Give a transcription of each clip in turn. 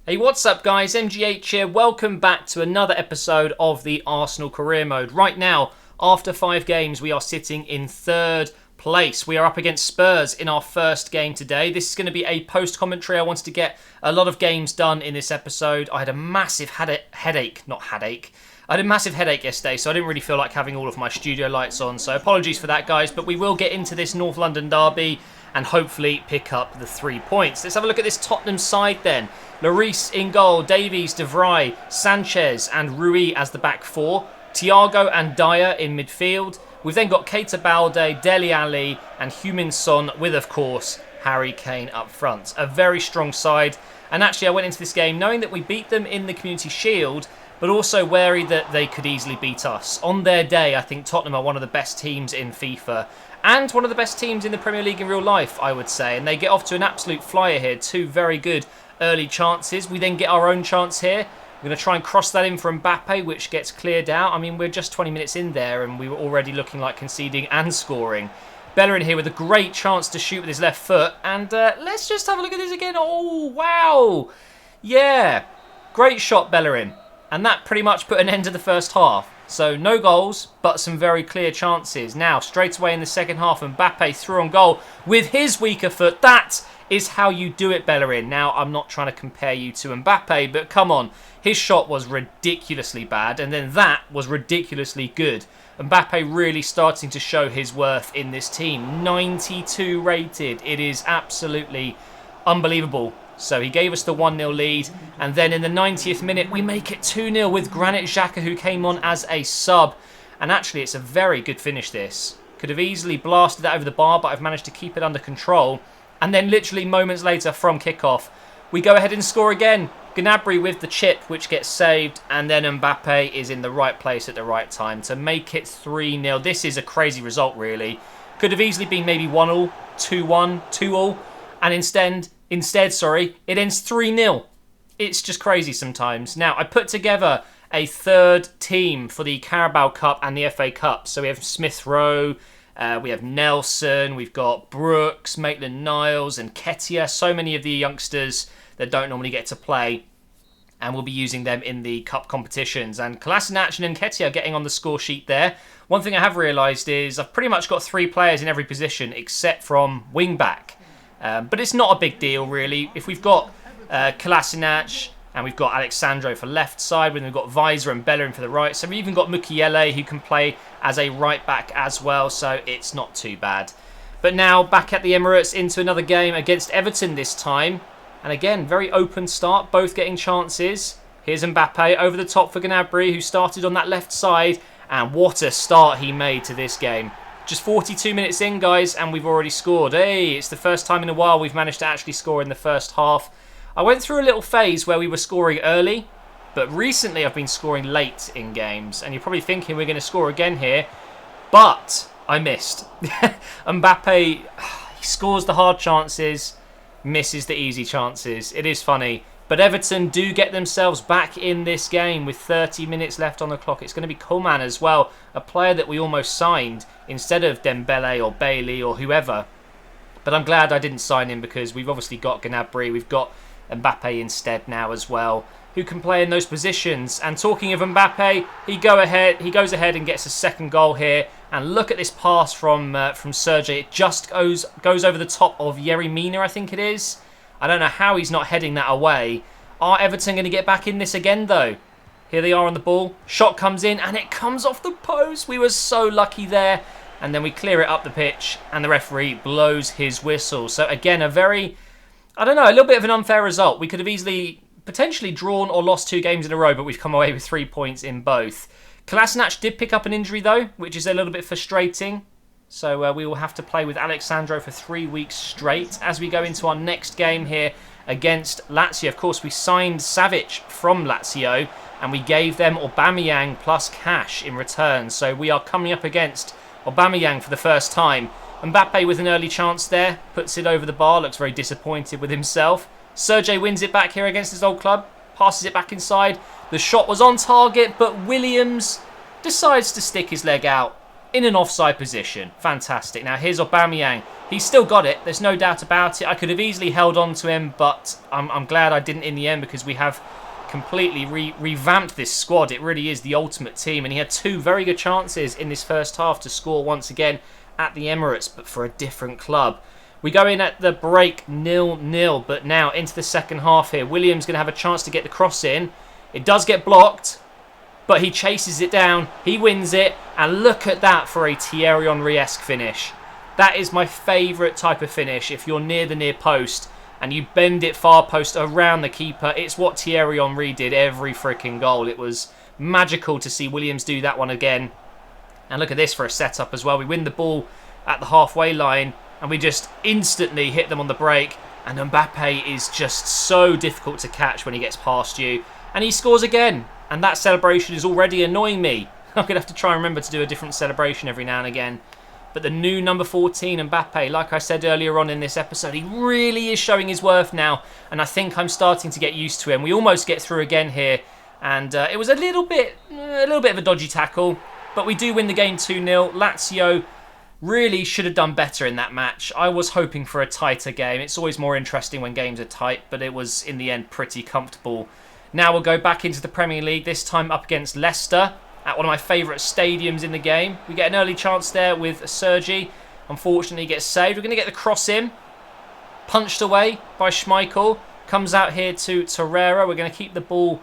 Hey, what's up guys? MGH here. Welcome back to another episode of the Arsenal Career Mode. Right now, after 5 games, we are sitting in 3rd place. We are up against Spurs in our first game today. This is going to be a post-commentary. I wanted to get a lot of games done in this episode. I had a massive headache yesterday, so I didn't really feel like having all of my studio lights on. So apologies for that, guys, but we will get into this North London derby and hopefully pick up the 3 points. Let's have a look at this Tottenham side then. Lloris in goal, Davies, De Vrij, Sanchez and Rui as the back 4. Thiago and Dyer in midfield. We've then got Keita Balde, Dele Alli and Heung-min Son with, of course, Harry Kane up front. A very strong side. And actually I went into this game knowing that we beat them in the Community Shield, but also wary that they could easily beat us. On their day, I think Tottenham are one of the best teams in FIFA and one of the best teams in the Premier League in real life, I would say. And they get off to an absolute flyer here. 2 very good early chances. We then get our own chance here. We're going to try and cross that in for Mbappe, which gets cleared out. I mean, we're just 20 minutes in there and we were already looking like conceding and scoring. Bellerin here with a great chance to shoot with his left foot. And let's just have a look at this again. Oh, wow. Yeah, great shot, Bellerin. And that pretty much put an end to the first half. So no goals, but some very clear chances. Now, straight away in the second half, Mbappe through on goal with his weaker foot. That is how you do it, Bellerin. Now, I'm not trying to compare you to Mbappe, but come on. His shot was ridiculously bad, and then that was ridiculously good. Mbappe really starting to show his worth in this team. 92 rated. It is absolutely unbelievable. So he gave us the 1-0 lead, and then in the 90th minute we make it 2-0 with Granit Xhaka, who came on as a sub. And actually it's a very good finish this. Could have easily blasted that over the bar, but I've managed to keep it under control. And then literally moments later from kickoff, we go ahead and score again. Gnabry with the chip, which gets saved, and then Mbappe is in the right place at the right time to make it 3-0. This is a crazy result, really. Could have easily been maybe 1-1, 2-1, 2-2, and instead, it ends 3-0. It's just crazy sometimes. Now, I put together a 3rd team for the Carabao Cup and the FA Cup. So we have Smith Rowe, we have Nelson, we've got Brooks, Maitland-Niles and Ketia. So many of the youngsters that don't normally get to play. And we'll be using them in the cup competitions. And Kolasinac and Nketiah getting on the score sheet there. One thing I have realised is I've pretty much got 3 players in every position except from wing-back. But it's not a big deal, really. If we've got Kolasinac and we've got Alexandro for left side, then we've got Weiser and Bellerin for the right. So we've even got Mukiele, who can play as a right back as well. So it's not too bad. But now back at the Emirates into another game against Everton this time. And again, very open start, both getting chances. Here's Mbappe over the top for Gnabry, who started on that left side. And what a start he made to this game. Just 42 minutes in, guys, and we've already scored. Hey, it's the first time in a while we've managed to actually score in the first half. I went through a little phase where we were scoring early, but recently I've been scoring late in games. And you're probably thinking we're going to score again here, but I missed. Mbappe, he scores the hard chances, misses the easy chances. It is funny. But Everton do get themselves back in this game with 30 minutes left on the clock. It's going to be Coleman as well, a player that we almost signed instead of Dembele or Bailey or whoever. But I'm glad I didn't sign him because we've obviously got Gnabry, we've got Mbappe instead now as well, who can play in those positions. And talking of Mbappe, he goes ahead and gets a second goal here. And look at this pass from Sergej. It just goes over the top of Yerry Mina, I think it is. I don't know how he's not heading that away. Are Everton going to get back in this again, though? Here they are on the ball. Shot comes in, and it comes off the post. We were so lucky there. And then we clear it up the pitch, and the referee blows his whistle. So, again, a little bit of an unfair result. We could have easily, potentially drawn or lost 2 games in a row, but we've come away with 3 points in both. Kolasinac did pick up an injury, though, which is a little bit frustrating. So we will have to play with Alexandro for 3 weeks straight as we go into our next game here against Lazio. Of course, we signed Savic from Lazio and we gave them Aubameyang plus cash in return. So we are coming up against Aubameyang for the first time. Mbappe with an early chance there, puts it over the bar, looks very disappointed with himself. Sergej wins it back here against his old club, passes it back inside. The shot was on target, but Williams decides to stick his leg out in an offside position. Fantastic. Now here's Aubameyang. He's still got it. There's no doubt about it. I could have easily held on to him, but I'm glad I didn't in the end because we have completely revamped this squad. It really is the ultimate team. And he had 2 very good chances in this first half to score once again at the Emirates, but for a different club. We go in at the break 0-0, but now into the second half here. Williams going to have a chance to get the cross in. It does get blocked, but he chases it down. He wins it, and look at that for a Thierry Henry-esque finish. That is my favourite type of finish. If you're near the near post and you bend it far post around the keeper, it's what Thierry Henry did every freaking goal. It was magical to see Williams do that one again. And look at this for a setup as well. We win the ball at the halfway line and we just instantly hit them on the break. And Mbappe is just so difficult to catch when he gets past you. And he scores again. And that celebration is already annoying me. I'm going to have to try and remember to do a different celebration every now and again. But the new number 14, Mbappe, like I said earlier on in this episode, he really is showing his worth now. And I think I'm starting to get used to him. We almost get through again here. And it was a little bit of a dodgy tackle. But we do win the game 2-0. Lazio really should have done better in that match. I was hoping for a tighter game. It's always more interesting when games are tight. But it was, in the end, pretty comfortable. Now we'll go back into the Premier League. This time up against Leicester. At one of my favourite stadiums in the game. We get an early chance there with Sergi. Unfortunately, he gets saved. We're going to get the cross in. Punched away by Schmeichel. Comes out here to Torreira. We're going to keep the ball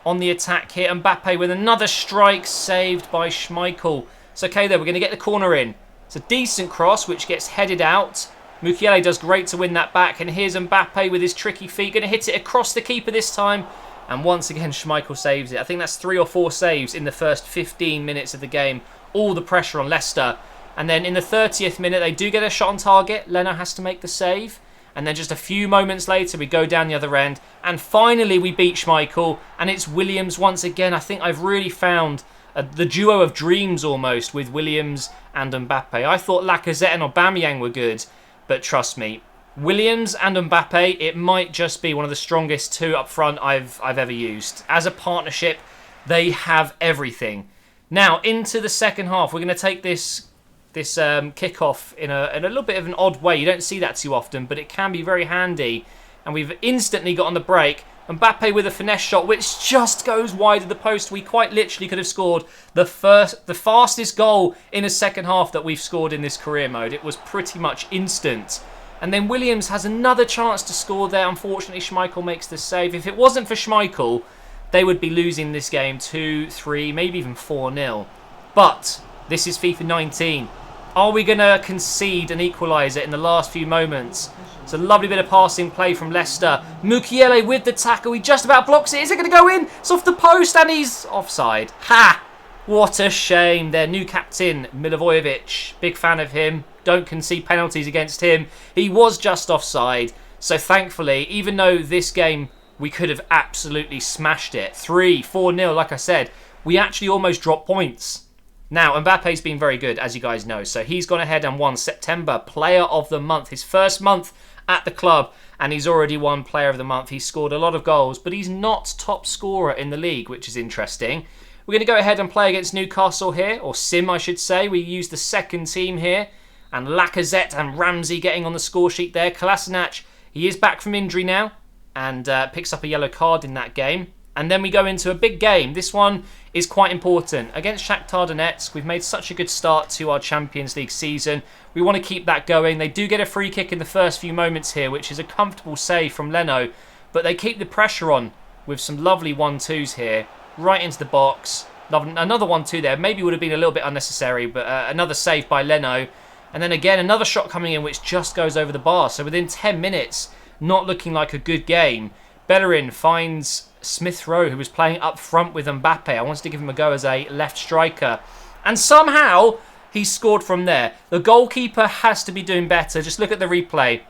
on the attack here. Mbappe with another strike saved by Schmeichel. It's okay there. We're going to get the corner in. It's a decent cross which gets headed out. Mukiele does great to win that back. And here's Mbappe with his tricky feet. Going to hit it across the keeper this time. And once again, Schmeichel saves it. I think that's 3 or 4 saves in the first 15 minutes of the game. All the pressure on Leicester. And then in the 30th minute, they do get a shot on target. Leno has to make the save. And then just a few moments later, we go down the other end. And finally, we beat Schmeichel. And it's Williams once again. I think I've really found the duo of dreams almost with Williams and Mbappe. I thought Lacazette and Aubameyang were good. But trust me, Williams and Mbappe, it might just be one of the strongest 2 up front I've ever used. As a partnership, they have everything. Now, into the second half, we're going to take this kickoff in a little bit of an odd way. You don't see that too often, but it can be very handy. And we've instantly got on the break. Mbappe with a finesse shot, which just goes wide of the post. We quite literally could have scored the fastest goal in a second half that we've scored in this career mode. It was pretty much instant. And then Williams has another chance to score there. Unfortunately, Schmeichel makes the save. If it wasn't for Schmeichel, they would be losing this game 2, 3, maybe even 4-0. But this is FIFA 19. Are we going to concede an equaliser in the last few moments? It's a lovely bit of passing play from Leicester. Mukiele with the tackle. He just about blocks it. Is it going to go in? It's off the post and he's offside. Ha! What a shame. Their new captain, Milivojevic. Big fan of him. Don't concede penalties against him. He was just offside. So thankfully, even though this game we could have absolutely smashed it, 3-4-0, like I said, we actually almost dropped points. Now, Mbappe's been very good, as you guys know. So he's gone ahead and won September Player of the Month. His first month at the club, and he's already won Player of the Month. He's scored a lot of goals, but he's not top scorer in the league, which is interesting. We're going to go ahead and play against Newcastle here, or Sim, I should say. We use the second team here. And Lacazette and Ramsey getting on the score sheet there. Kolasinac, he is back from injury now and picks up a yellow card in that game. And then we go into a big game. This one is quite important. Against Shakhtar Donetsk, we've made such a good start to our Champions League season. We want to keep that going. They do get a free kick in the first few moments here, which is a comfortable save from Leno. But they keep the pressure on with some lovely 1-2s here. Right into the box. Another 1-2 there. Maybe would have been a little bit unnecessary, but another save by Leno. And then again, another shot coming in which just goes over the bar. So within 10 minutes, not looking like a good game. Bellerin finds Smith Rowe, who was playing up front with Mbappe. I wanted to give him a go as a left striker. And somehow, he scored from there. The goalkeeper has to be doing better. Just look at the replay.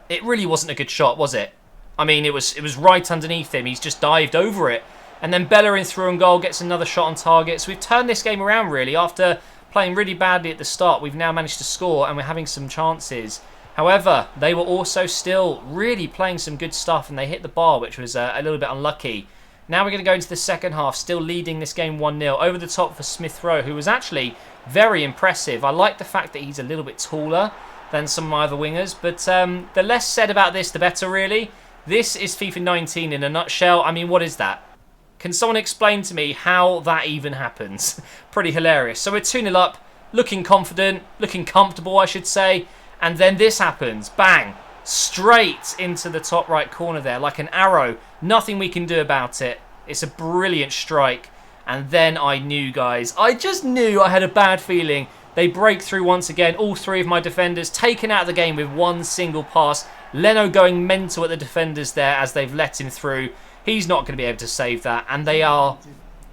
It really wasn't a good shot, was it? I mean, it was right underneath him. He's just dived over it. And then Bellerin through and goal gets another shot on target. So we've turned this game around, really, after playing really badly at the start. We've now managed to score and we're having some chances. However, they were also still really playing some good stuff and they hit the bar, which was a little bit unlucky. Now we're going to go into the second half, still leading this game 1-0. Over the top for Smith Rowe, who was actually very impressive. I like the fact that he's a little bit taller than some of my other wingers. But the less said about this, the better, really. This is FIFA 19 in a nutshell. I mean, what is that? Can someone explain to me how that even happens? Pretty hilarious. So we're 2-0 up, looking confident, looking comfortable, I should say. And then this happens. Bang. Straight into the top right corner there, like an arrow. Nothing we can do about it. It's a brilliant strike. And then I knew, guys. I just knew. I had a bad feeling. They break through once again. All three of my defenders taken out of the game with one single pass. Leno going mental at the defenders there as they've let him through. He's not going to be able to save that. And they are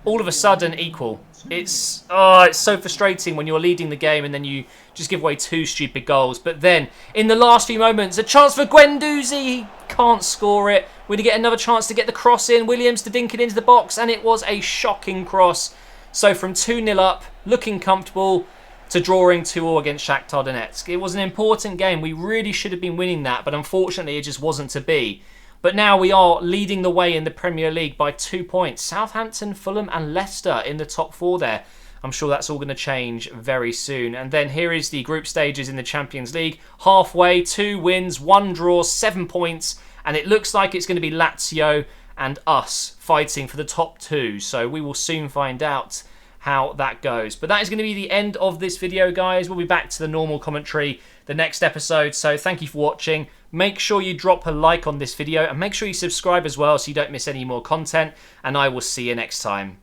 all of a sudden equal. It's so frustrating when you're leading the game and then you just give away 2 stupid goals. But then, in the last few moments, a chance for Guendouzi. He can't score it. We're going to get another chance to get the cross in. Williams to dink it into the box. And it was a shocking cross. So from 2-0 up, looking comfortable, to drawing 2-2 against Shakhtar Donetsk. It was an important game. We really should have been winning that. But unfortunately, it just wasn't to be. But now we are leading the way in the Premier League by 2 points. Southampton, Fulham and Leicester in the top 4 there. I'm sure that's all going to change very soon. And then here is the group stages in the Champions League. Halfway, 2 wins, 1 draw, 7 points. And it looks like it's going to be Lazio and us fighting for the top 2. So we will soon find out how that goes. But that is going to be the end of this video, guys. We'll be back to the normal commentary the next episode. So thank you for watching. Make sure you drop a like on this video and make sure you subscribe as well so you don't miss any more content. And I will see you next time.